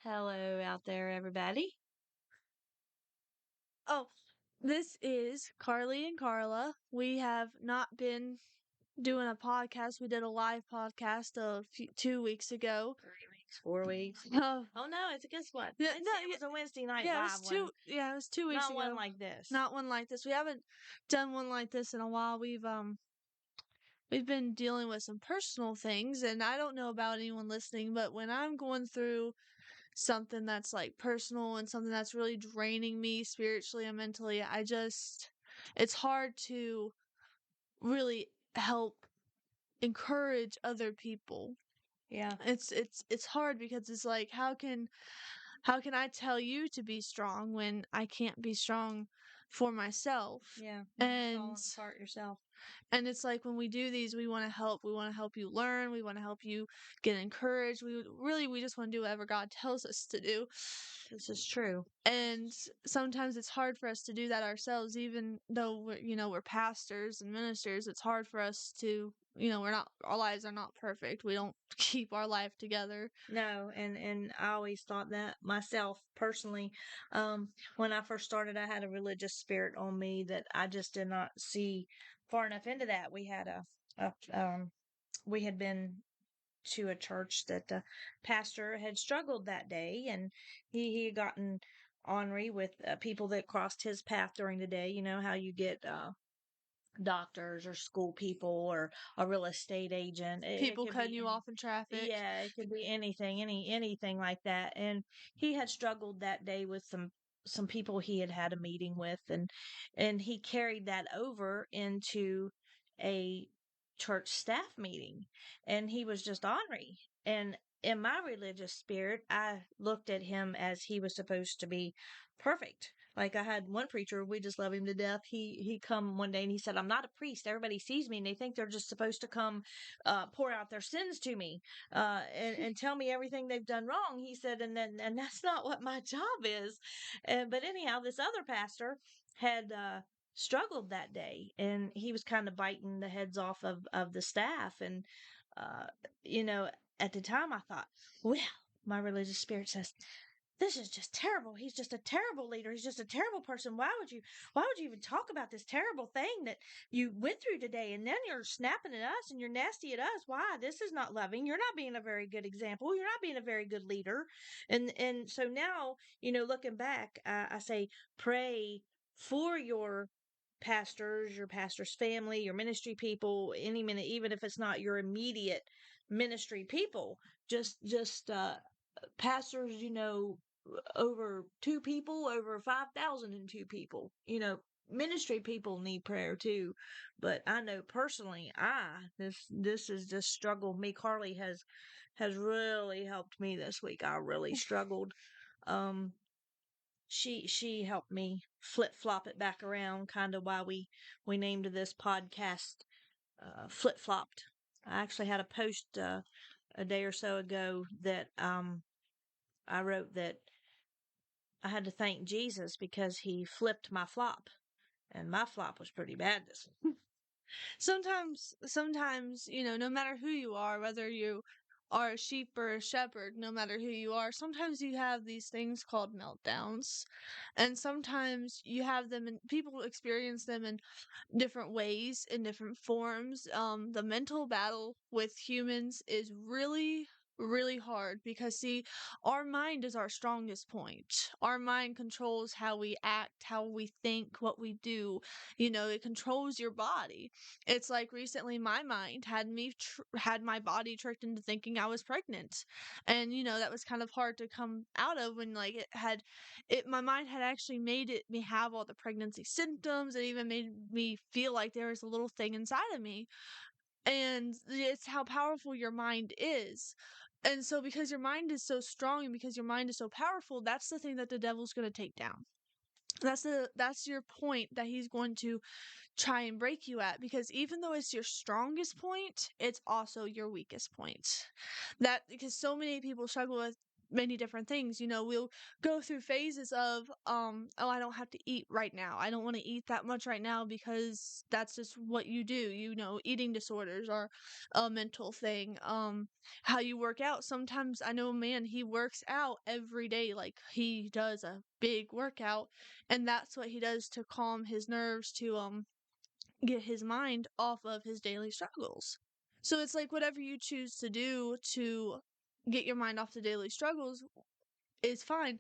Hello out there, everybody. Oh, this is Carly and Carla. We have not been doing a podcast. We did a live podcast 2 weeks ago. 3 weeks, 4 weeks. Oh, Oh no, it's guess what? yeah, Wednesday, it was a Wednesday night yeah, it live was two. one. Yeah, it was 2 weeks Not one ago. like this. Not one like this. We haven't done one like this in a while. We've been dealing with some personal things, and I don't know about anyone listening, but when I'm going through something that's like personal and something that's really draining me spiritually and mentally, it's hard to really help encourage other people. Yeah. It's hard because it's like how can I tell you to be strong when I can't be strong for myself? Yeah. And Falling apart yourself. and it's like when we do these, we want to help. We want to help you learn. We want to help you get encouraged. We just want to do whatever God tells us to do. This is true. And sometimes it's hard for us to do that ourselves, even though we're pastors and ministers. It's hard for us to, our lives are not perfect. We don't keep our life together. No, and I always thought that myself personally. When I first started, I had a religious spirit on me that I just did not see far enough into that. We had been to a church that the pastor had struggled that day, and he had gotten ornery with people that crossed his path during the day. You know how you get doctors or school people or a real estate agent. It People could cutting be you off in traffic. yeah, it could be anything, anything like that. And he had struggled that day with some people he had had a meeting with, and he carried that over into a church staff meeting, and he was just ornery. And in my religious spirit, I looked at him as he was supposed to be perfect. Like I had one preacher, we just love him to death. He come one day and he said, "I'm not a priest. Everybody sees me and they think they're just supposed to come pour out their sins to me and tell me everything they've done wrong." He said, and that's not what my job is. But anyhow, this other pastor had struggled that day, and he was kind of biting the heads off of the staff. And uh, you know, at the time, I thought, well, my religious spirit says, this is just terrible. He's just a terrible leader. He's just a terrible person. Why would you even talk about this terrible thing that you went through today? And then you're snapping at us and you're nasty at us. Why? This is not loving. You're not being a very good example. You're not being a very good leader. And so now, looking back, I say pray for your pastor's family, your ministry people, any minute, even if it's not your immediate ministry people, just pastors, over 2 people, over 5,002 people. Ministry people need prayer too. But I know personally, this is just struggle. Me, Carly has really helped me this week. I really struggled. Um, she helped me flip flop it back around. Kind of why we named this podcast Flip Flopped. I actually had a post a day or so ago that I wrote that I had to thank Jesus because he flipped my flop, and my flop was pretty bad this week. Sometimes, no matter who you are, whether you are a sheep or a shepherd, no matter who you are, sometimes you have these things called meltdowns. And sometimes you have them, and people experience them in different ways, in different forms. The mental battle with humans is really, really hard because, see, our mind is our strongest point. Our mind controls how we act, how we think, what we do. It controls your body. It's like recently my mind had my body tricked into thinking I was pregnant. And that was kind of hard to come out of when like my mind had actually made me have all the pregnancy symptoms. It even made me feel like there was a little thing inside of me. And it's how powerful your mind is. And so because your mind is so strong and because your mind is so powerful, that's the thing that the devil's going to take down. That's your point that he's going to try and break you at, because even though it's your strongest point, it's also your weakest point. That because so many people struggle with many different things. We'll go through phases of oh, I don't have to eat right now. I don't want to eat that much right now because that's just what you do. Eating disorders are a mental thing. How you work out. Sometimes I know a man, he works out every day, like he does a big workout, and that's what he does to calm his nerves, to get his mind off of his daily struggles. So it's like whatever you choose to do to get your mind off the daily struggles is fine.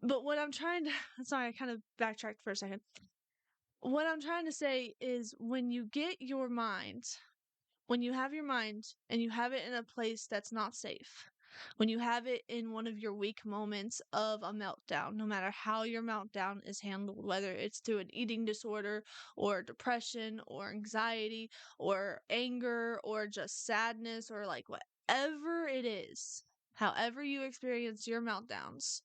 But what I'm trying to, sorry, I kind of backtracked for a second. What I'm trying to say is when you have your mind and you have it in a place that's not safe, when you have it in one of your weak moments of a meltdown, no matter how your meltdown is handled, whether it's through an eating disorder or depression or anxiety or anger or just sadness or like whatever it is, however you experience your meltdowns,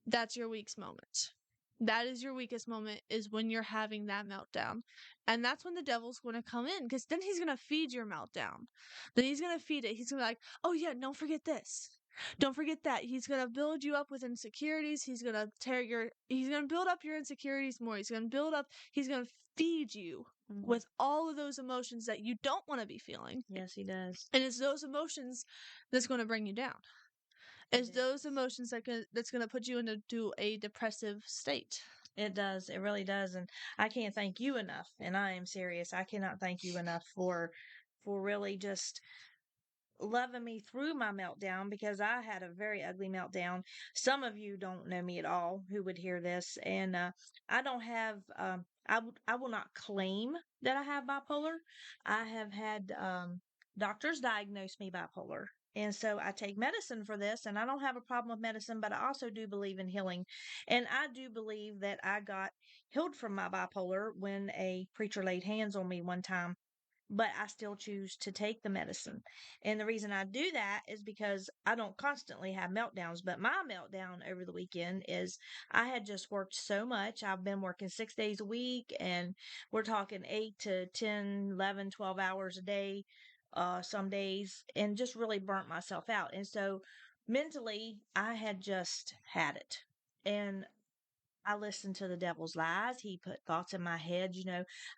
that's your weakest moment. That is your weakest moment, is when you're having that meltdown. And that's when the devil's going to come in, because then he's going to feed your meltdown. Then he's going to feed it. He's going to be like, oh, yeah, don't forget this. Don't forget that. He's going to build you up with insecurities. He's going to build up your insecurities more. He's going to feed you Mhm. with all of those emotions that you don't want to be feeling. Yes, he does. And it's those emotions that's going to bring you down. It's those emotions that's gonna put you into a depressive state. It does. It really does. And I can't thank you enough. And I am serious. I cannot thank you enough for really just loving me through my meltdown, because I had a very ugly meltdown. Some of you don't know me at all who would hear this, and I don't have. I will not claim that I have bipolar. I have had doctors diagnose me bipolar. And so I take medicine for this, and I don't have a problem with medicine, but I also do believe in healing. And I do believe that I got healed from my bipolar when a preacher laid hands on me one time, but I still choose to take the medicine. And the reason I do that is because I don't constantly have meltdowns. But my meltdown over the weekend is I had just worked so much. I've been working 6 days a week, and we're talking 8 to 10, 11, 12 hours a day, some days, and just really burnt myself out. And so mentally, I had just had it. And I listened to the devil's lies. He put thoughts in my head.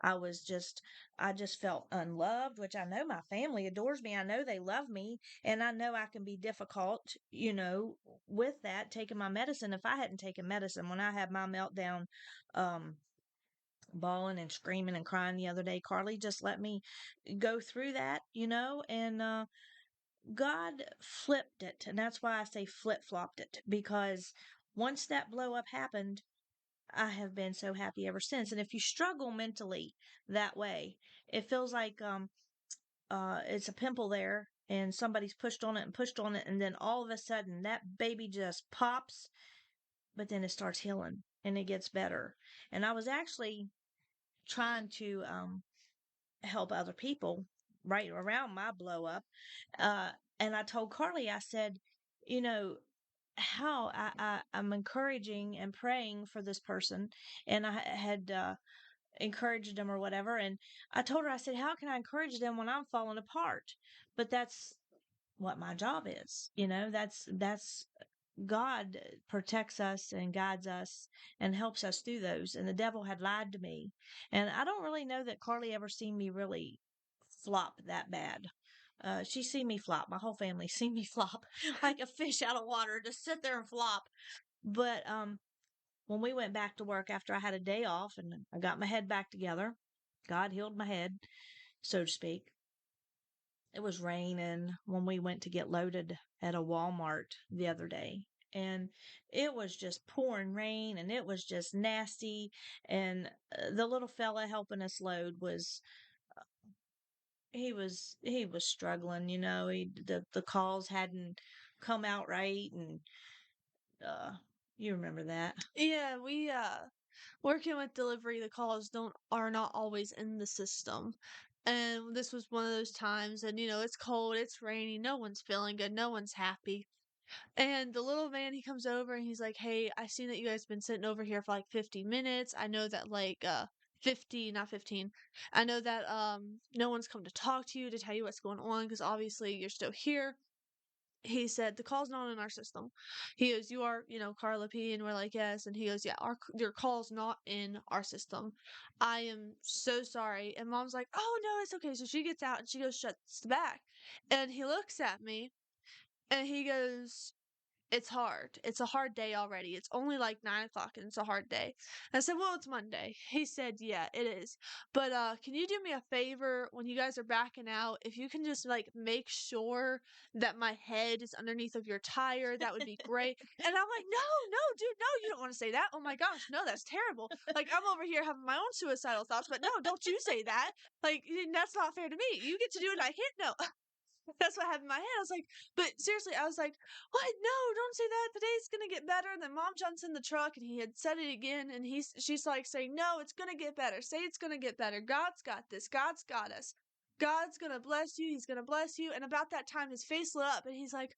I was just, I just felt unloved, which I know my family adores me. I know they love me. And I know I can be difficult, with that, taking my medicine. If I hadn't taken medicine, when I had my meltdown, um, bawling and screaming and crying the other day, Carly just let me go through that, and, God flipped it. And that's why I say flip flopped it, because once that blow up happened, I have been so happy ever since. And if you struggle mentally that way, it feels like it's a pimple there and somebody's pushed on it and pushed on it, and then all of a sudden that baby just pops, but then it starts healing and it gets better. And I was actually trying to help other people right around my blow up. Uh and I told Carly, I said, you know, how I'm encouraging and praying for this person, and I had encouraged them or whatever. And I told her, I said, how can I encourage them when I'm falling apart? But that's what my job is. That's God protects us and guides us and helps us through those. And the devil had lied to me. And I don't really know that Carly ever seen me really flop that bad. She seen me flop. My whole family seen me flop like a fish out of water, just sit there and flop. But when we went back to work after I had a day off and I got my head back together, God healed my head, so to speak. It was raining when we went to get loaded at a Walmart the other day. And it was just pouring rain and it was just nasty. And the little fella helping us load he was struggling, the calls hadn't come out right. And uh you remember that. Yeah, we working with delivery, the calls don't are not always in the system. And this was one of those times, and it's cold, it's rainy, no one's feeling good, no one's happy. And the little man, he comes over and he's like, "Hey, I seen that you guys been sitting over here for like 50 minutes. I know that 50, not 15. I know that no one's come to talk to you to tell you what's going on because obviously you're still here. he said, "The call's not in our system." He goes, "You are, Carla P." And we're like, "Yes." And he goes, "Yeah, your call's not in our system. I am so sorry." And mom's like, "Oh, no, it's okay." So she gets out and she goes, shuts the back. And he looks at me and he goes, "It's hard. It's a hard day already. It's only like 9 o'clock and it's a hard day." I said, "Well, it's Monday." He said, "Yeah, it is. But can you do me a favor when you guys are backing out? If you can just like make sure that my head is underneath of your tire, that would be great." And I'm like, "No, no, dude, no, you don't want to say that. Oh my gosh, no, that's terrible. Like I'm over here having my own suicidal thoughts, but no, don't you say that. Like that's not fair to me. You get to do it, I can't. No." That's what happened in my head. I was like, but seriously, I was like, "What? No, don't say that. The day's gonna get better." And then mom jumps in the truck and he had said it again. And she's like saying, "No, it's gonna get better. Say it's gonna get better. God's got this. God's got us. God's gonna bless you. He's gonna bless you." And about that time, his face lit up and it's like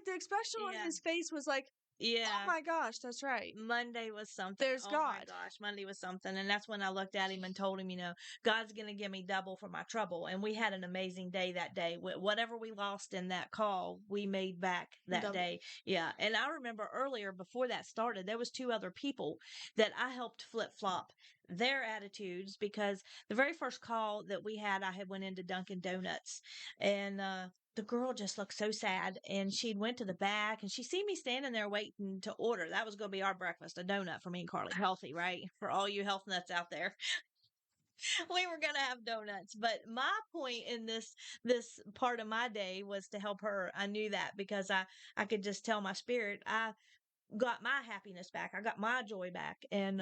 the expression on Yeah. his face was like, "Oh Yeah. my gosh, that's right. Monday was something. There's Oh my God." gosh, Monday was something. And that's when I looked at him and told him, God's going to give me double for my trouble. And we had an amazing day that day. Whatever we lost in that call, we made back that Double. day. Yeah. And I remember earlier before that started, there was two other people that I helped flip flop their attitudes because the very first call that we had, I had went into Dunkin' Donuts and, the girl just looked so sad and she'd went to the back and she seen me standing there waiting to order. That was going to be our breakfast, a donut for me and Carly. Healthy, right? For all you health nuts out there. We were going to have donuts. But my point in this part of my day was to help her. I knew that because I could just tell my spirit I got my happiness back. I got my joy back. And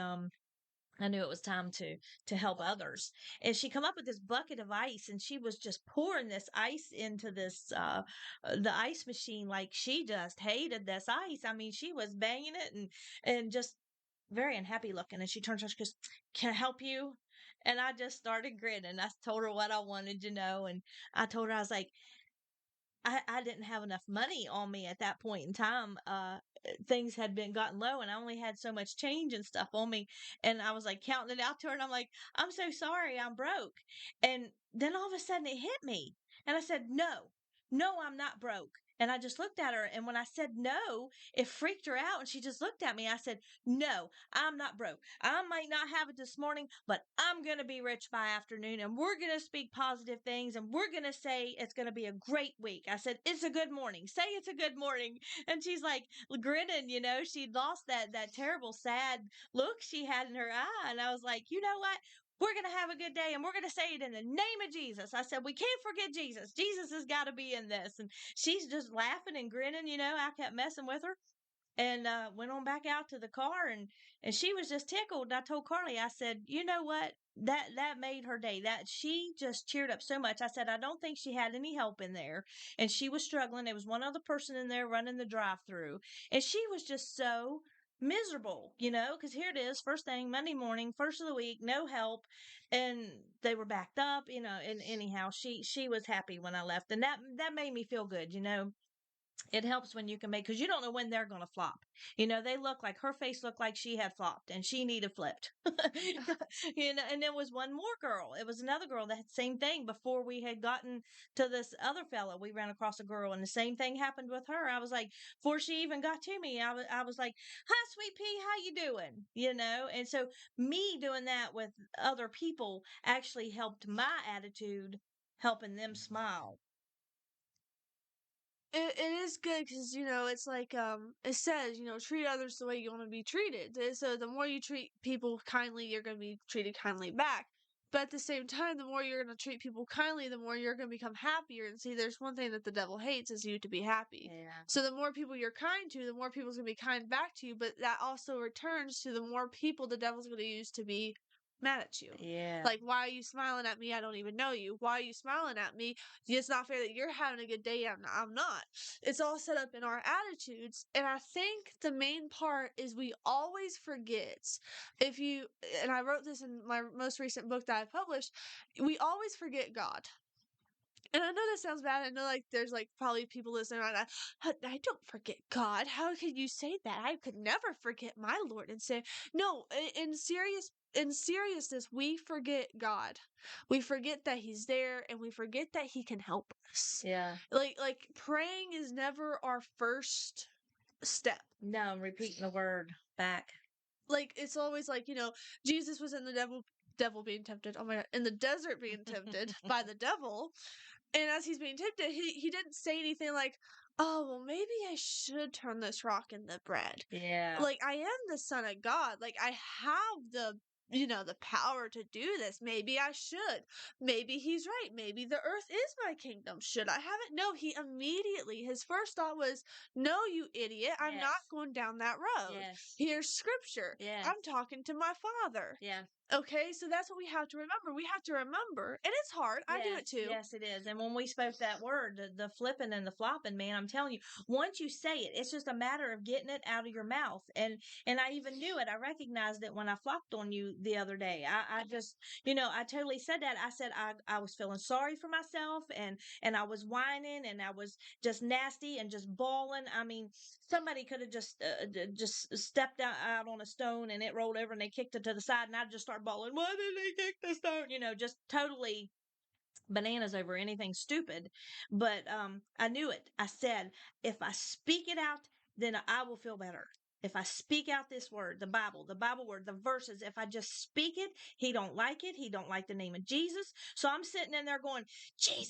I knew it was time to help others. And she come up with this bucket of ice and she was just pouring this ice into this the ice machine like she just hated this ice. I mean, she was banging it and just very unhappy looking. And she turns around, she goes, "Can I help you?" And I just started grinning. I told her what I wanted to know. And I told her, I was like, I didn't have enough money on me at that point in time. Things had been gotten low and I only had so much change and stuff on me. And I was like counting it out to her and I'm like, "I'm so sorry, I'm broke." And then all of a sudden it hit me. And I said, "No, no, I'm not broke." And I just looked at her. And when I said no, it freaked her out. And she just looked at me. I said, "No, I'm not broke. I might not have it this morning, but I'm going to be rich by afternoon. And we're going to speak positive things. And we're going to say it's going to be a great week." I said, "It's a good morning. Say it's a good morning." And she's like grinning, she'd lost that terrible, sad look she had in her eye. And I was like, "You know what? We're going to have a good day and we're going to say it in the name of Jesus." I said, "We can't forget Jesus. Jesus has got to be in this." And she's just laughing and grinning. I kept messing with her and went on back out to the car and she was just tickled. I told Carly, I said, "You know what? That made her day. That she just cheered up so much." I said, "I don't think she had any help in there and she was struggling. There was one other person in there running the drive-through and she was just so miserable, because here it is, first thing Monday morning, first of the week, no help, and they were backed up, and anyhow, she was happy when I left, and that made me feel good. It helps when you can make, because you don't know when they're going to flop. They look like her face looked like she had flopped and she needed flipped. And there was one more girl. It was another girl that had the same thing before we had gotten to this other fella. We ran across a girl and the same thing happened with her. I was like, before she even got to me, I was like, "Hi, sweet pea, how you doing?" And so me doing that with other people actually helped my attitude, helping them smile. It is good because it's like it says treat others the way you want to be treated. So the more you treat people kindly, you're going to be treated kindly back. But at the same time, the more you're going to treat people kindly, the more you're going to become happier. And see, there's one thing that the devil hates is you to be happy. Yeah. So the more people you're kind to, the more people's going to be kind back to you. But that also returns to the more people the devil's going to use to be mad at you. Yeah. Like, "Why are you smiling at me? I don't even know you. Why are you smiling at me? It's not fair that you're having a good day. I'm not." It's all set up in our attitudes. And I think the main part is we always forget if you, and I wrote this in my most recent book that I published, we always forget God. And I know that sounds bad. I know, like, there's, like, probably people listening right now. I don't forget God. How could you say that? I could never forget my Lord and say no. In seriousness, we forget God. We forget that He's there, and we forget that He can help us. Yeah. Like praying is never our first step. No, I'm repeating the word back. Like it's always like, Jesus was in the devil being tempted. Oh my God, in the desert being tempted by the devil. And as he's being tempted, he didn't say anything like, "Oh, well, maybe I should turn this rock into bread." Yeah. Like I am the son of God. Like I have the power to do this. Maybe I should. Maybe he's right. Maybe the earth is my kingdom. Should I have it? No, his first thought was, "No, you idiot. I'm not Yes. going down that road. Yes. Here's scripture. Yes. I'm talking to my father." Yeah. Okay, so that's what we have to remember. We have to remember, and it's hard. I do it too. Yes, it is. And when we spoke that word, the flipping and the flopping, man, I'm telling you, once you say it, it's just a matter of getting it out of your mouth. And I even knew it. I recognized it when I flopped on you the other day. I just, I totally said that. I said I was feeling sorry for myself, and I was whining, and I was just nasty and just bawling. I mean, somebody could have just stepped out on a stone and it rolled over and they kicked it to the side, and I just started bawling. Why did they kick the stone? Just totally bananas over anything stupid. But I knew it. I said, if I speak it out, then I will feel better. If I speak out this word, the Bible word, the verses, if I just speak it, he don't like it. He don't like the name of Jesus. So I'm sitting in there going, Jesus,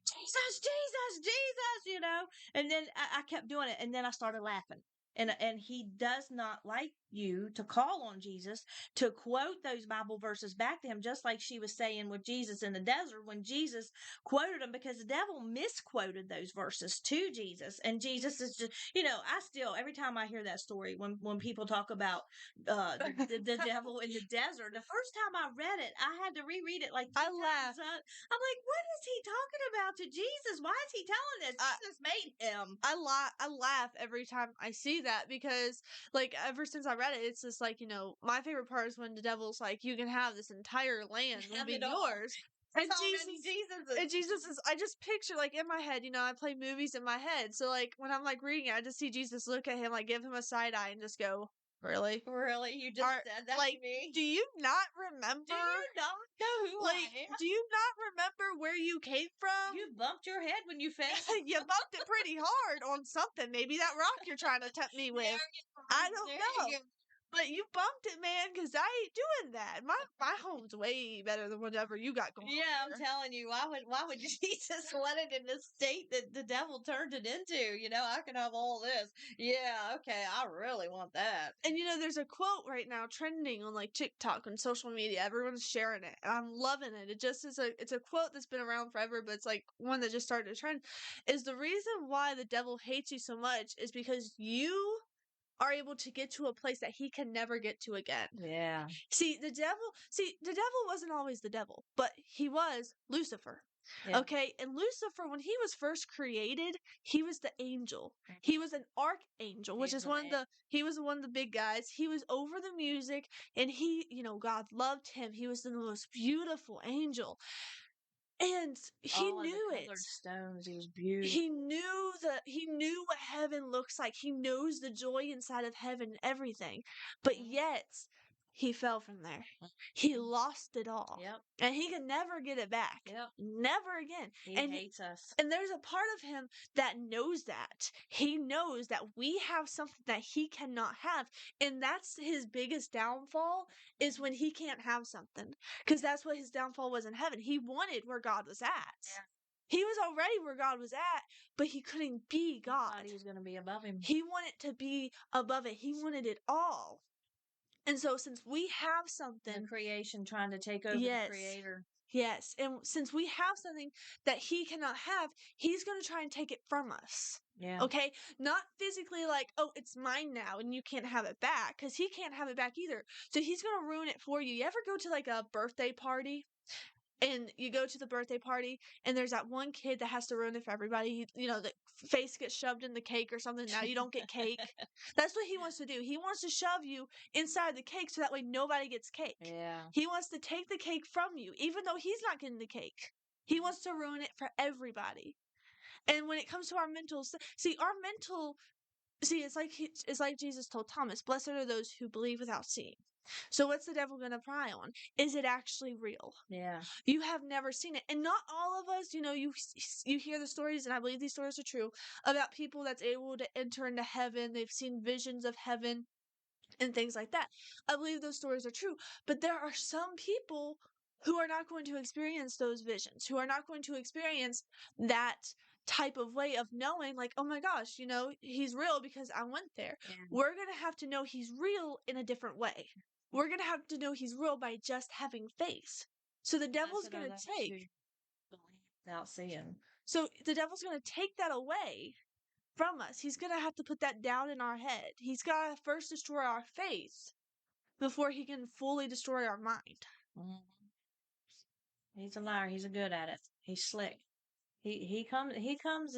Jesus, Jesus, Jesus, and then I kept doing it. And then I started laughing. And he does not like you to call on Jesus, to quote those Bible verses back to him, just like she was saying with Jesus in the desert when Jesus quoted them, because the devil misquoted those verses to Jesus. And Jesus is just, I still, every time I hear that story, when people talk about the devil in the desert, the first time I read it, I had to reread it like I three laugh. times. I'm like, what is he talking about to Jesus? Why is he telling this? Jesus made him. I laugh every time I see that because, like, ever since I read it, it's just like, my favorite part is when the devil's like, "You can have this entire land, will Have be it all." yours." And Jesus is, I just picture, like, in my head, I play movies in my head. So, like, when I'm, like, reading it, I just see Jesus look at him, like, give him a side eye and just go, "Really? Really? You just said that like, to me? do you not remember? Do you not know who Like, I am? do you not remember where you came from? You bumped your head when you fell. You bumped it pretty hard on something. Maybe that rock you're trying to tempt me with. I don't know. But you bumped it, man, because I ain't doing that. My home's way better than whatever you got going on. Yeah, I'm here. telling you, why would Jesus let it in the state that the devil turned it into? I can have all this. Yeah, okay, I really want that. And there's a quote right now trending on like TikTok and social media. Everyone's sharing it. And I'm loving it. It's a quote that's been around forever, but it's like one that just started to trend. Is the reason why the devil hates you so much is because you are able to get to a place that he can never get to again. Yeah. See, the devil wasn't always the devil, but he was Lucifer. Yeah. Okay, and Lucifer, when he was first created, he was the angel. He was an archangel, which is he was one of the big guys. He was over the music, and God loved him. He was the most beautiful angel. And he All of the knew it. colored stones. He was beautiful. He knew what heaven looks like. He knows the joy inside of heaven and everything. But yet he fell from there. He lost it all. Yep. And he can never get it back. Yep. Never again. He and hates us. and there's a part of him that knows that. He knows that we have something that he cannot have. And that's his biggest downfall, is when he can't have something. Because that's what his downfall was in heaven. He wanted where God was at. Yeah. He was already where God was at, but he couldn't be God. He was going to be above him. He wanted to be above it. He wanted it all. And so since we have something, The creation trying to take over the creator. Yes. And since we have something that he cannot have, he's going to try and take it from us. Yeah. Okay? Not physically like, oh, it's mine now and you can't have it back, because he can't have it back either. So he's going to ruin it for you. You ever go to like a birthday party? And you go to the birthday party, and there's that one kid that has to ruin it for everybody. The face gets shoved in the cake or something. Now you don't get cake. That's what he wants to do. He wants to shove you inside the cake so that way nobody gets cake. Yeah. He wants to take the cake from you, even though he's not getting the cake. He wants to ruin it for everybody. And when it comes to our mental, it's like Jesus told Thomas, "Blessed are those who believe without seeing." So what's the devil going to pry on? Is it actually real? Yeah. You have never seen it, and not all of us. You hear the stories, and I believe these stories are true about people that's able to enter into heaven. They've seen visions of heaven and things like that. I believe those stories are true, but there are some people who are not going to experience those visions, who are not going to experience that type of way of knowing, like, oh my gosh, he's real because I went there. Yeah. We're going to have to know he's real in a different way. We're going to have to know he's real by just having faith. So the devil's Blessed are going to those take, who believe without seeing. so the devil's going to take that away from us. He's going to have to put that down in our head. He's got to first destroy our faith before he can fully destroy our mind. Mhm. He's a liar. He's a good at it. He's slick. He comes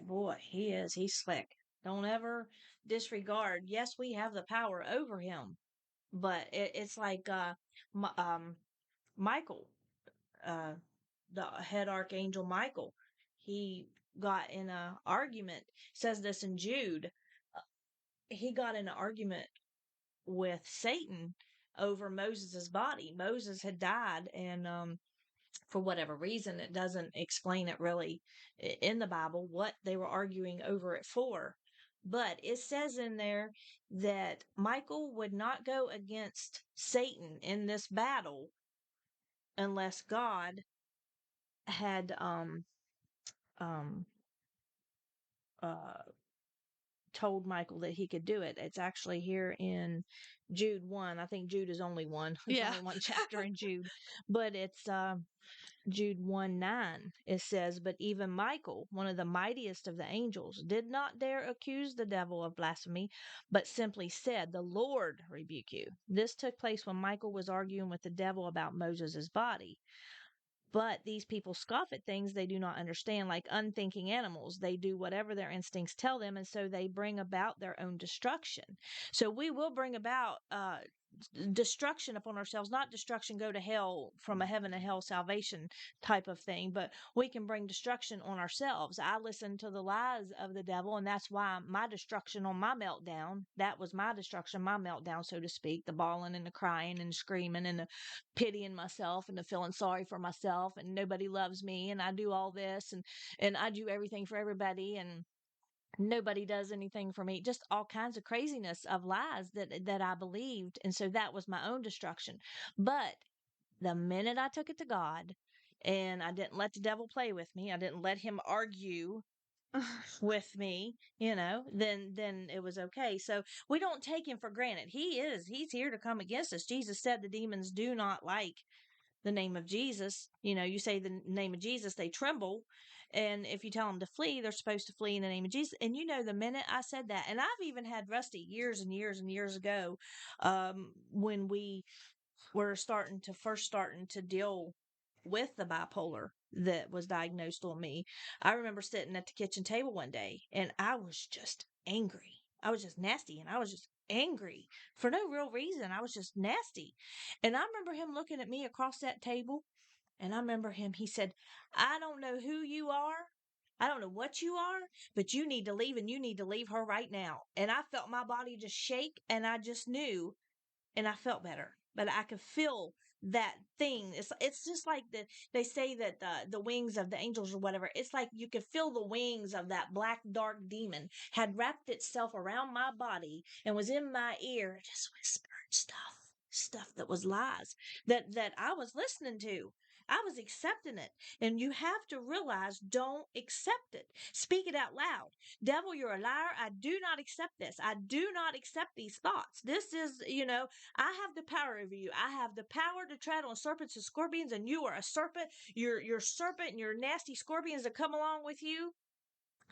boy, he is. He's slick. Don't ever disregard. Yes, we have the power over him, but it's like Michael, uh the head archangel Michael. He got in a argument. Says this in Jude. uh, He got in an argument with Satan over Moses's body. Moses had died, and for whatever reason, it doesn't explain it really in the Bible what they were arguing over it for. But it says in there that Michael would not go against Satan in this battle unless God had um uh told Michael that he could do it. It's actually here in Jude 1. I think Jude is only one. There's Yeah. only one chapter in Jude, but it's Jude 1:9, it says, "But even Michael, one of the mightiest of the angels, did not dare accuse the devil of blasphemy, but simply said, 'The Lord rebuke you.' This took place when Michael was arguing with the devil about Moses' body. But these people scoff at things they do not understand, like unthinking animals. They do whatever their instincts tell them, and so they bring about their own destruction." So we will bring about destruction upon ourselves, not destruction, go to hell, from a heaven to hell salvation type of thing, but we can bring destruction on ourselves. I listened to the lies of the devil, and that's why my destruction on my meltdown, that was my destruction, my meltdown, so to speak, the bawling and the crying and the screaming and the pitying myself and the feeling sorry for myself, and nobody loves me, and I do all this, and I do everything for everybody, and nobody does anything for me. Just all kinds of craziness of lies that I believed, and so that was my own destruction. But the minute I took it to God, and I didn't let the devil play with me, I didn't let him argue with me, then it was okay. So we don't take him for granted. He's here to come against us. Jesus said the demons do not like the name of Jesus. You say the name of Jesus, they tremble. And if you tell them to flee, they're supposed to flee in the name of Jesus. And the minute I said that, and I've even had Rusty years and years and years ago, when we were starting to deal with the bipolar that was diagnosed on me. I remember sitting at the kitchen table one day, and I was just angry. I was just nasty, and I was just angry for no real reason. I was just nasty. And I remember him looking at me across that table, and I remember he said, "I don't know who you are. I don't know what you are, but you need to leave, and you need to leave her right now." And I felt my body just shake, and I just knew, and I felt better. But I could feel that thing. It's just like they say that the wings of the angels or whatever. It's like you could feel the wings of that black dark demon had wrapped itself around my body and was in my ear, just whispering stuff that was lies that I was listening to. I was accepting it. And you have to realize, don't accept it. Speak it out loud. Devil, you're a liar. I do not accept this. I do not accept these thoughts. This is, I have the power over you. I have the power to tread on serpents and scorpions, and you are a serpent. You're serpent and your nasty scorpions that come along with you.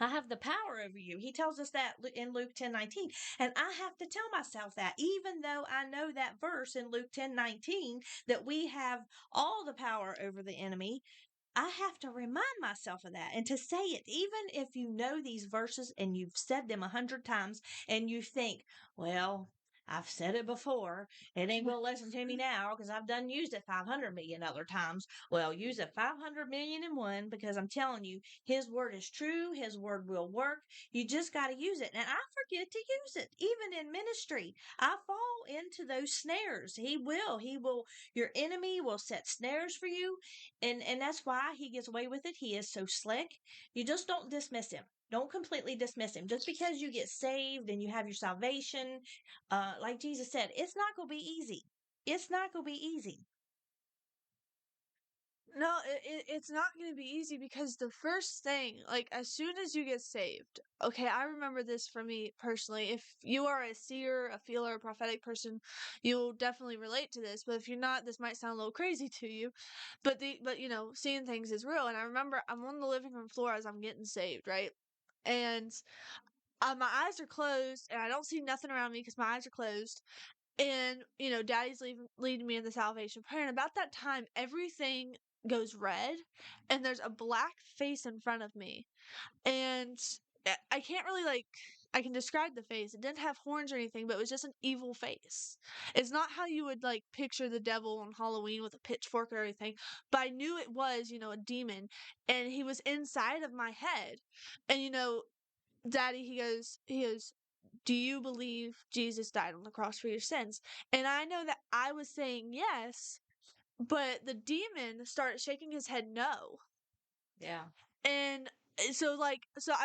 I have the power over you. He tells us that in Luke 10:19. And I have to tell myself that, even though I know that verse in Luke 10:19, that we have all the power over the enemy. I have to remind myself of that and to say it, even if you know these verses and you've said them 100 times and you think, well, I've said it before. It ain't gonna listen to me now because I've done used it 500 million other times. Well, use it 500 million and one because I'm telling you, his word is true. His word will work. You just got to use it. And I forget to use it, even in ministry. I fall into those snares. He will. He will. Your enemy will set snares for you, and that's why he gets away with it. He is so slick. You just don't dismiss him. Don't completely dismiss him. Just because you get saved and you have your salvation, like Jesus said, it's not going to be easy. It's not going to be easy. No, it's not going to be easy because the first thing, like as soon as you get saved, okay, I remember this for me personally. If you are a seer, a feeler, a prophetic person, you'll definitely relate to this. But if you're not, this might sound a little crazy to you. But you know, seeing things is real. And I remember I'm on the living room floor as I'm getting saved, right? And my eyes are closed, and I don't see nothing around me because my eyes are closed. And, you know, daddy's leading me in the salvation prayer. And about that time, everything goes red and there's a black face in front of me. And I can't really I can describe the face. It didn't have horns or anything, but it was just an evil face. It's not how you would like picture the devil on Halloween with a pitchfork or everything, but I knew it was, you know, a demon, and he was inside of my head. And, you know, daddy, he goes, do you believe Jesus died on the cross for your sins? And I know that I was saying yes, but the demon started shaking his head no. Yeah. And so I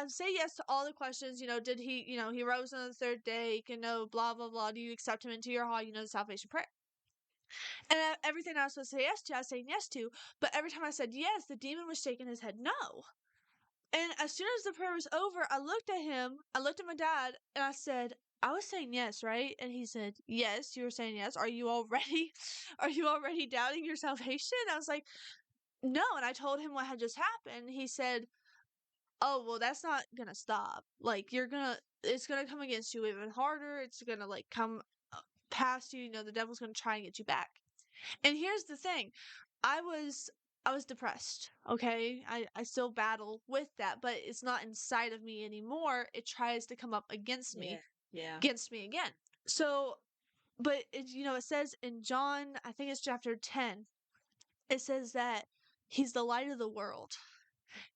say yes to all the questions, you know, did he, you know, he rose on the third day, you know, blah blah blah, do you accept him into your heart, you know, the salvation prayer. And everything I was supposed to say yes to, I was saying yes to, but every time I said yes, the demon was shaking his head no. And as soon as the prayer was over, I looked at him, I looked at my dad, and I said, I was saying yes, right? And he said, yes, you were saying yes. Are you already doubting your salvation? I was like, no. And I told him what had just happened. He said, oh, well, that's not gonna stop. Like, it's gonna come against you even harder. It's gonna like come past you. You know, the devil's gonna try and get you back. And here's the thing. I was depressed, okay? I still battle with that, but it's not inside of me anymore. It tries to come up against me, Yeah. against me again. So, but it, you know, it says in John, I think it's chapter 10, it says that he's the light of the world.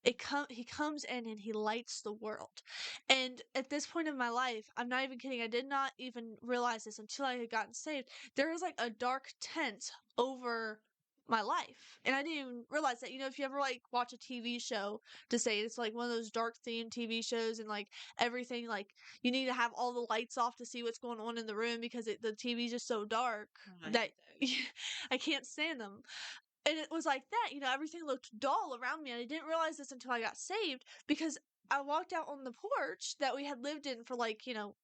He comes in and he lights the world. And at this point in my life, I'm not even kidding, I did not even realize this until I had gotten saved. There was like a dark tent over my life. And I didn't even realize that. You know, if you ever like watch a TV show, to say it's like one of those dark themed TV shows, and like everything, like you need to have all the lights off to see what's going on in the room because the TV's just so dark that I can't stand them. And it was like that, you know, everything looked dull around me. And I didn't realize this until I got saved, because I walked out on the porch that we had lived in for like, you know,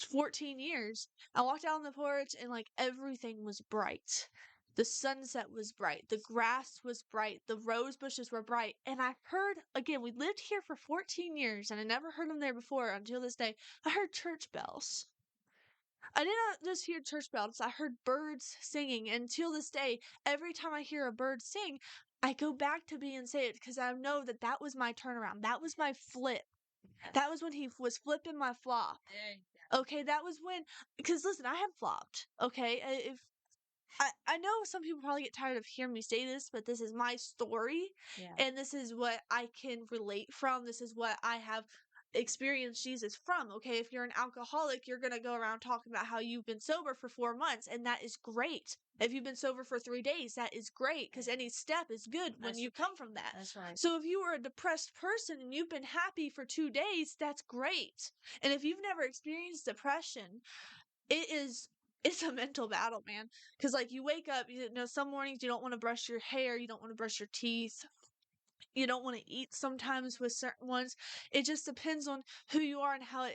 14 years. I walked out on the porch and like everything was bright. The sunset was bright. The grass was bright. The rose bushes were bright. And I heard, again, we lived here for 14 years and I never heard them there before until this day. I heard church bells. I did not just hear church bells, I heard birds singing. And till this day, every time I hear a bird sing, I go back to being saved because I know that that was my turnaround. That was my flip. That was when he was flipping my flop. Okay, that was when, because listen, I have flopped. Okay, if I know some people probably get tired of hearing me say this, but this is my story, Yeah. and this is what I can relate from. This is what I have experienced Jesus from. Okay, if you're an alcoholic, you're gonna go around talking about how you've been sober for 4 months, and that is great. If you've been sober for 3 days, that is great because any step is good when you come from that. That's right. So if you were a depressed person and you've been happy for 2 days, that's great. And if you've never experienced depression, it's a mental battle, man. Because like you wake up, you know, some mornings you don't want to brush your hair, you don't want to brush your teeth, you don't want to eat sometimes with certain ones. It just depends on who you are and how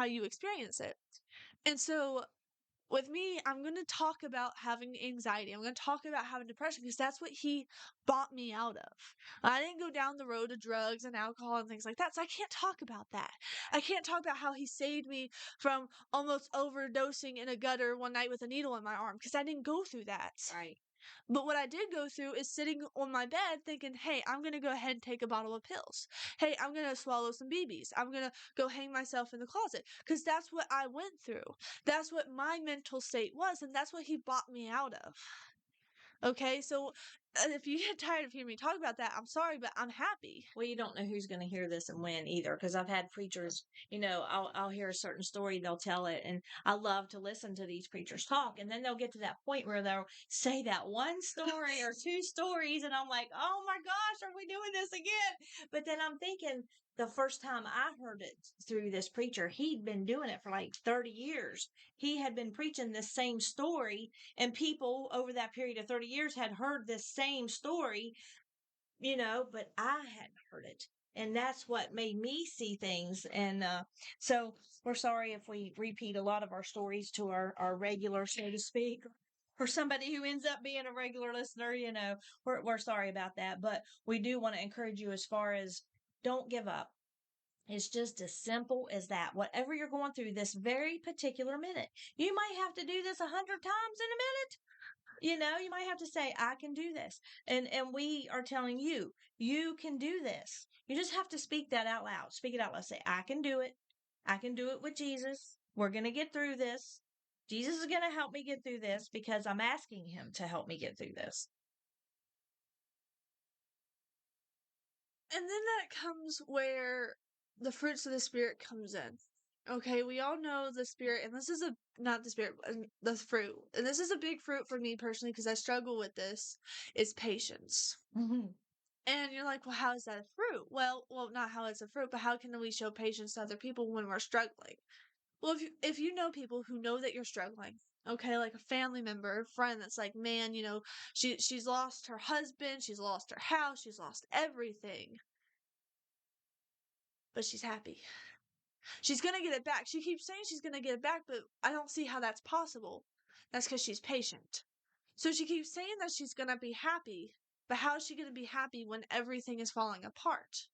you experience it. And so with me, I'm going to talk about having anxiety. I'm going to talk about having depression because that's what he bought me out of. I didn't go down the road of drugs and alcohol and things like that. So I can't talk about that. I can't talk about how he saved me from almost overdosing in a gutter one night with a needle in my arm because I didn't go through that. Right. But what I did go through is sitting on my bed thinking, hey, I'm going to go ahead and take a bottle of pills. Hey, I'm going to swallow some BBs. I'm going to go hang myself in the closet. Because that's what I went through. That's what my mental state was. And that's what he bought me out of. Okay, so if you get tired of hearing me talk about that, I'm sorry, but I'm happy. Well, you don't know who's going to hear this and when either, because I've had preachers, I'll hear a certain story, they'll tell it, and I love to listen to these preachers talk, and then they'll get to that point where they'll say that one story or two stories, and I'm like, oh my gosh, are we doing this again? But then I'm thinking, the first time I heard it through this preacher, he'd been doing it for like 30 years. He had been preaching this same story, and people over that period of 30 years had heard this same story, but I hadn't heard it. And that's what made me see things. And so we're sorry if we repeat a lot of our stories to our regular, so to speak, or somebody who ends up being a regular listener, we're sorry about that. But we do want to encourage you as far as don't give up. It's just as simple as that. Whatever you're going through this very particular minute, you might have to do this 100 times in a minute. You might have to say, I can do this. And we are telling you, you can do this. You just have to speak that out loud. Speak it out loud. Say, I can do it. I can do it with Jesus. We're going to get through this. Jesus is going to help me get through this because I'm asking him to help me get through this. And then that comes where the fruits of the Spirit comes in. Okay, we all know the Spirit, and this is not the Spirit, the fruit. And this is a big fruit for me personally because I struggle with this, is patience. Mm-hmm. And you're like, well, how is that a fruit? Well, not how it's a fruit, but how can we show patience to other people when we're struggling? Well, if you know people who know that you're struggling, okay, like a family member, a friend that's like, man, she's lost her husband, she's lost her house, she's lost everything, but she's happy. She's gonna get it back. She keeps saying she's gonna get it back, but I don't see how that's possible. That's because she's patient. So she keeps saying that she's gonna be happy, but how is she gonna be happy when everything is falling apart?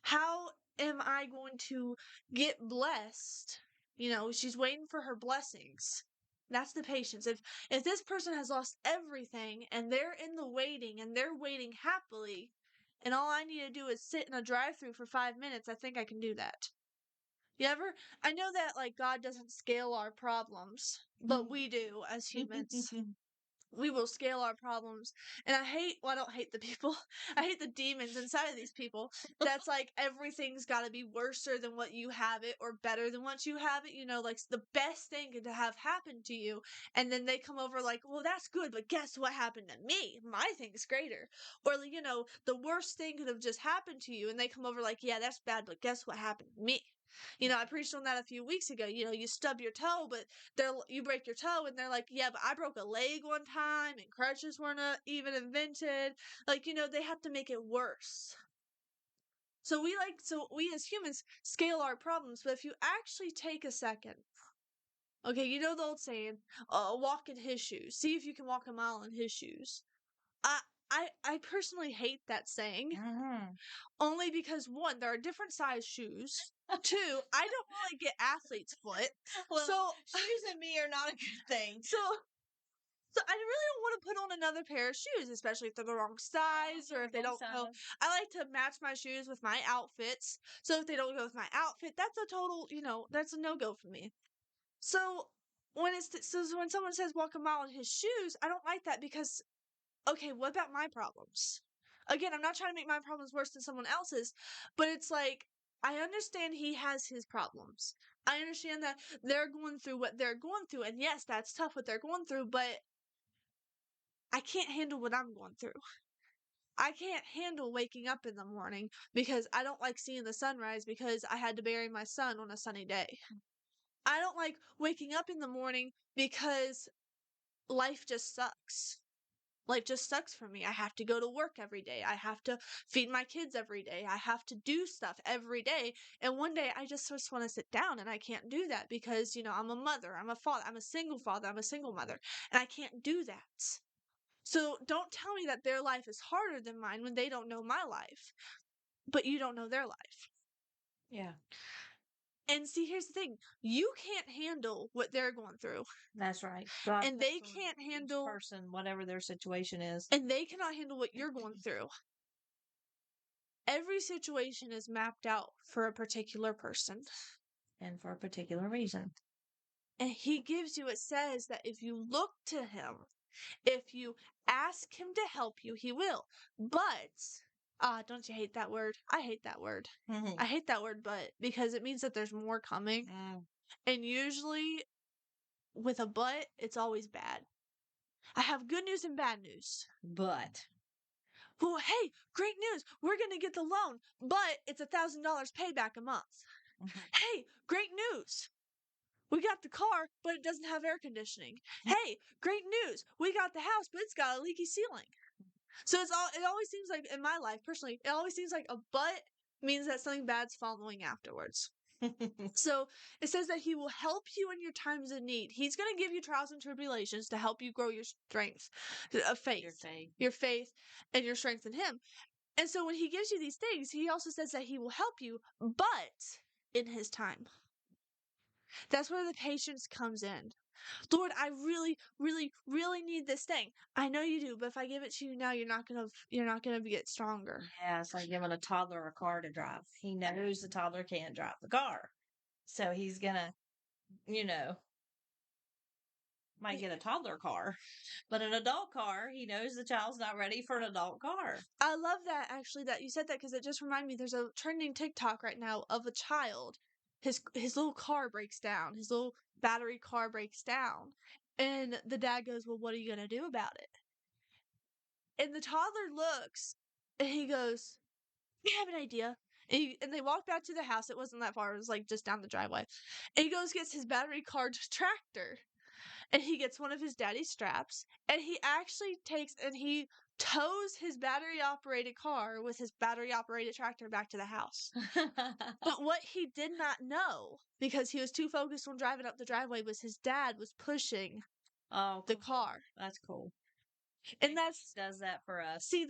How am I going to get blessed? She's waiting for her blessings. That's the patience. If this person has lost everything and they're in the waiting and they're waiting happily, and all I need to do is sit in a drive-through for 5 minutes, I think I can do that. I know that like God doesn't scale our problems, but we do as humans. We will scale our problems. And I don't hate the people. I hate the demons inside of these people. That's like everything's got to be worse than what you have it or better than what you have it. Like the best thing to have happened to you. And then they come over like, well, that's good, but guess what happened to me? My thing's greater. Or, the worst thing could have just happened to you. And they come over like, yeah, that's bad, but guess what happened to me? I preached on that a few weeks ago. You stub your toe, but you break your toe, and they're like, yeah, but I broke a leg one time, and crutches weren't even invented. Like, they have to make it worse. So we as humans scale our problems, but if you actually take a second, okay, you know the old saying, walk in his shoes. See if you can walk a mile in his shoes. I personally hate that saying. Mm-hmm. Only because one, there are different size shoes. Two, I don't really get athlete's foot. Well, So shoes and me are not a good thing. So I really don't want to put on another pair of shoes, especially if they're the wrong size or if they don't go. I like to match my shoes with my outfits. So if they don't go with my outfit, that's a total, that's a no-go for me. So when when someone says walk a mile in his shoes, I don't like that because, okay, what about my problems? Again, I'm not trying to make my problems worse than someone else's, but it's like, I understand he has his problems. I understand that they're going through what they're going through, and yes, that's tough what they're going through, but I can't handle what I'm going through. I can't handle waking up in the morning because I don't like seeing the sunrise because I had to bury my son on a sunny day. I don't like waking up in the morning because life just sucks. Life just sucks for me. I have to go to work every day. I have to feed my kids every day. I have to do stuff every day. And one day I just want to sit down and I can't do that because, I'm a mother, I'm a father, I'm a single father, I'm a single mother, and I can't do that. So don't tell me that their life is harder than mine when they don't know my life, but you don't know their life. Yeah. And see, here's the thing. You can't handle what they're going through. That's right. God And puts they on can't each handle, person whatever their situation is. and they cannot handle what you're going through. Every situation is mapped out for a particular person. And for a particular reason. And he gives you, it says that if you look to him, if you ask him to help you, he will. But, don't you hate that word? I hate that word. I hate that word, but, because it means that there's more coming. And usually, with a but, it's always bad. I have good news and bad news. But. Well, hey, great news. We're going to get the loan, but it's $1,000 payback a month. Hey, great news. We got the car, but it doesn't have air conditioning. Hey, great news. We got the house, but it's got a leaky ceiling. So it always seems like, in my life personally, it always seems like a but means that something bad's following afterwards. So it says that he will help you in your times of need. He's going to give you trials and tribulations to help you grow your strength of faith, your faith and your strength in him. And so when he gives you these things, he also says that he will help you, but in his time. That's where the patience comes in. Lord, I really, really, really need this thing. I know you do, but if I give it to you now, you're not gonna get stronger. Yeah, it's like giving a toddler a car to drive. He knows the toddler can't drive the car. So he's gonna, might get a toddler car. But an adult car, he knows the child's not ready for an adult car. I love that, actually, that you said that, because it just reminded me, there's a trending TikTok right now of a child. His little car breaks down. His little battery car breaks down. And the dad goes, well, what are you gonna do about it? And the toddler looks, and he goes, I have an idea. And they walk back to the house. It wasn't that far. It was like just down the driveway. And he goes, gets his battery car tractor. And he gets one of his daddy's straps. And he actually takes and he tows his battery operated car with his battery operated tractor back to the house. But what he did not know, because he was too focused on driving up the driveway, was his dad was pushing the car. That's cool. And that's does that for us. See,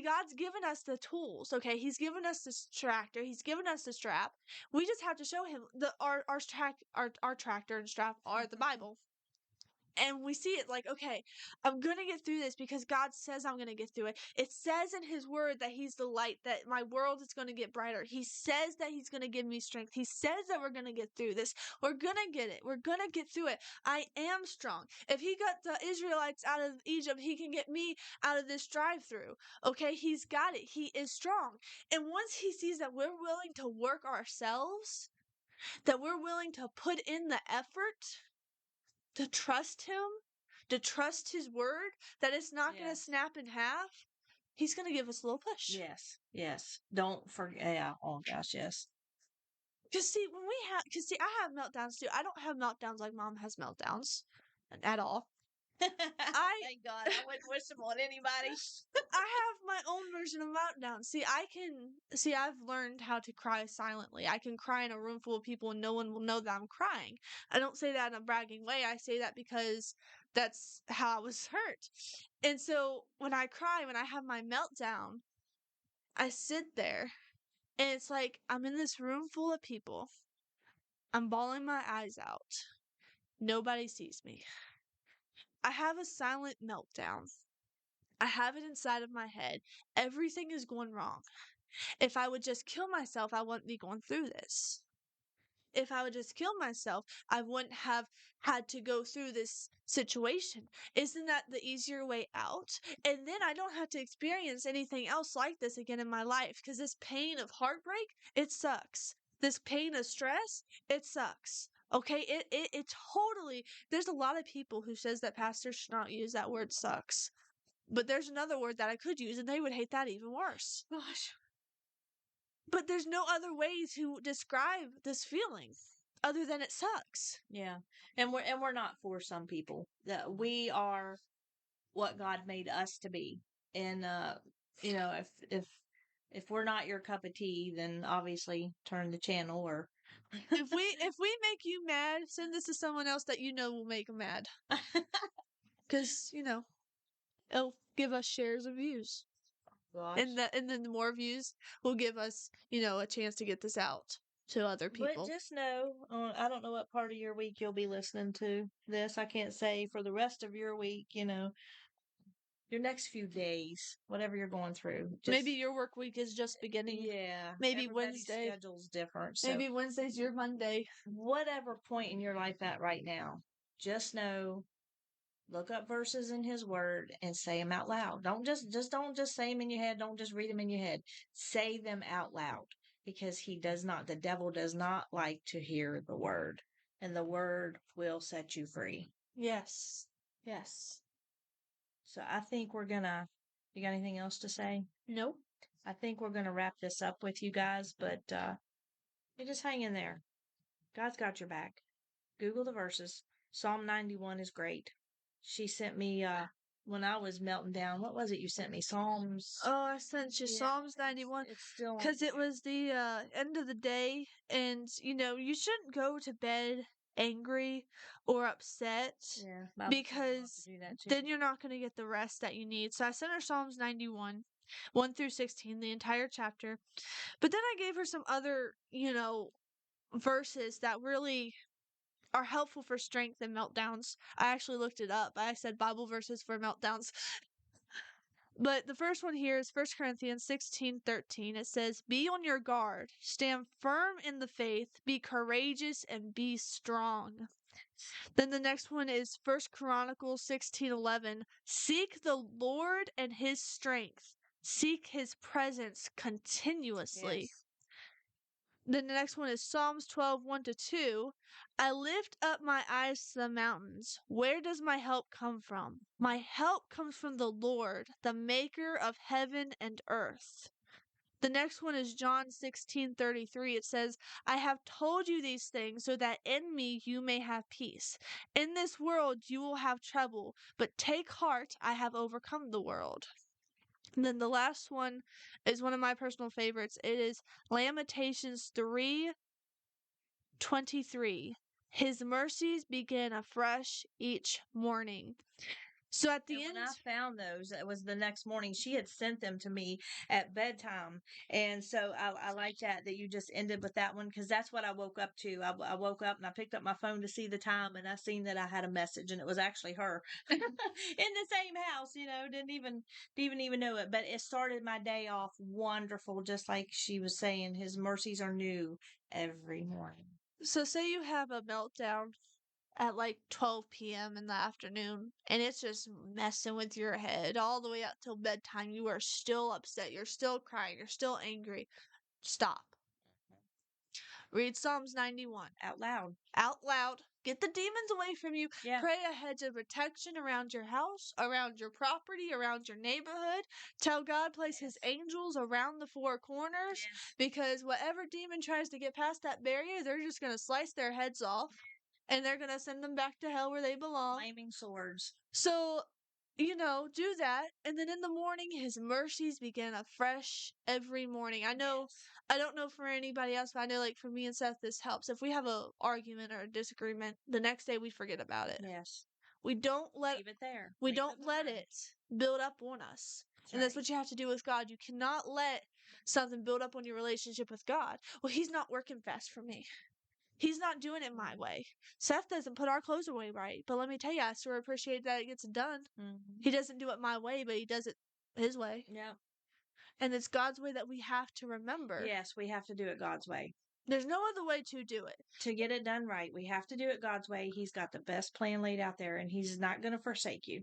God's given us the tools. Okay, He's given us this tractor. He's given us the strap. We just have to show Him our tractor and strap are the Bible. And we see it like, okay, I'm going to get through this because God says I'm going to get through it. It says in his word that he's the light, that my world is going to get brighter. He says that he's going to give me strength. He says that we're going to get through this. We're going to get it. We're going to get through it. I am strong. If he got the Israelites out of Egypt, he can get me out of this drive-through. Okay, he's got it. He is strong. And once he sees that we're willing to work ourselves, that we're willing to put in the effort, to trust him, to trust his word, that it's not going to snap in half, he's going to give us a little push. Yes. Don't forget. Yeah. Oh gosh, yes. Because see, I have meltdowns too. I don't have meltdowns like Mom has meltdowns at all. Thank God. I wouldn't wish them on anybody. I have my own version of meltdown. I've learned how to cry silently. I can cry in a room full of people and no one will know that I'm crying. I don't say that in a bragging way. I say that because that's how I was hurt. And so when I cry, when I have my meltdown, I sit there and it's like I'm in this room full of people. I'm bawling my eyes out. Nobody sees me. I have a silent meltdown. I have it inside of my head. Everything is going wrong. If I would just kill myself, I wouldn't be going through this. If I would just kill myself, I wouldn't have had to go through this situation. Isn't that the easier way out? And then I don't have to experience anything else like this again in my life, because this pain of heartbreak, it sucks. This pain of stress, it sucks. Okay, it totally, there's a lot of people who says that pastors should not use that word sucks. But there's another word that I could use, and they would hate that even worse. Gosh. But there's no other way to describe this feeling other than it sucks. Yeah. And we're not for some people. That we are what God made us to be. And if we're not your cup of tea, then obviously turn the channel or if we make you mad, send this to someone else that you know will make them mad. Because, it'll give us shares of views. Gosh. And then the more views will give us, a chance to get this out. to other But people. just know, I don't know what part of your week you'll be listening to this. I can't say for the rest of your week, your next few days, whatever you're going through. Maybe your work week is just beginning. Yeah, Maybe everybody's Wednesday. schedule's different. So Maybe Wednesday's your Monday. whatever point in your life at right now, just know, look up verses in his word and say them out loud. Don't just say them in your head. Don't just read them in your head. Say them out loud, because the devil does not like to hear the word, and the word will set you free. Yes. Yes. So I think you got anything else to say? Nope. I think we're gonna wrap this up with you guys, but you just hang in there. God's got your back. Google the verses. Psalm 91 is great. She sent me when I was melting down. What was it you sent me? Psalms. Oh, I sent you Yeah, Psalms 91 It's still on because it there. was the end of the day, and you shouldn't go to bed angry or upset Yeah, Bible says not to because do that too. then you're not going to get the rest that you need. So I sent her Psalms 91, 1 through 16, the entire chapter. But then I gave her some other, verses that really are helpful for strength and meltdowns. I actually looked it up. I said Bible verses for meltdowns. But the first one here is 1 Corinthians 16:13. It says, "Be on your guard, stand firm in the faith, be courageous and be strong." Then the next one is 1 Chronicles 16:11. "Seek the Lord and his strength. Seek his presence continuously." Yes. Then the next one is Psalms 12, 1 to 2. "I lift up my eyes to the mountains. Where does my help come from? My help comes from the Lord, the maker of heaven and earth." The next one is John 16:33. It says, "I have told you these things so that in me you may have peace. In this world you will have trouble, but take heart, I have overcome the world." And then the last one is one of my personal favorites. It is Lamentations 3:23. "His mercies begin afresh each morning." So at the And when end, I found those, it was the next morning. She had sent them to me at bedtime, and so I like that you just ended with that one, because that's what I woke up to. I woke up and I picked up my phone to see the time, and I seen that I had a message, and it was actually her in the same house. Didn't even know it, but it started my day off wonderful, just like she was saying. His mercies are new every morning. so say you have a meltdown at like 12 p.m. in the afternoon, and it's just messing with your head all the way up till bedtime. You are still upset. You're still crying. You're still angry. Stop. Read Psalms 91 Out loud. out loud. Get the demons away from you. Yeah. Pray a hedge of protection around your house, around your property, around your neighborhood. Tell God place his angels around the four corners, Yes. because whatever demon tries to get past that barrier, they're just going to slice their heads off, and they're going to send them back to hell where they belong. Flaming swords. So, do that. And then in the morning, his mercies begin afresh every morning. I know, Yes. I don't know for anybody else, but I know, like, for me and Seth, this helps. If we have a argument or a disagreement, the next day we forget about it. Yes. We don't let Leave it there. we Leave don't it let behind. it build up on us. That's And that's right. what you have to do with God. You cannot let something build up on your relationship with God. Well, he's not working fast for me. He's not doing it my way. Seth doesn't put our clothes away right, but let me tell you, I sure appreciate that it gets done. He doesn't do it my way, but he does it his way. Yeah. And it's God's way that we have to remember. Yes, we have to do it God's way. There's no other way to do it. To get it done right, we have to do it God's way. He's got the best plan laid out there, and he's not going to forsake you.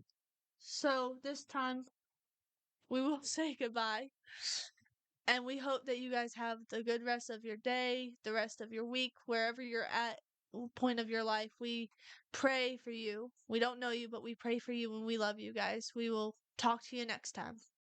So this time, we will say goodbye. And we hope that you guys have the good rest of your day, the rest of your week, wherever you're at, point of your life. We pray for you. We don't know you, but we pray for you and we love you guys. We will talk to you next time.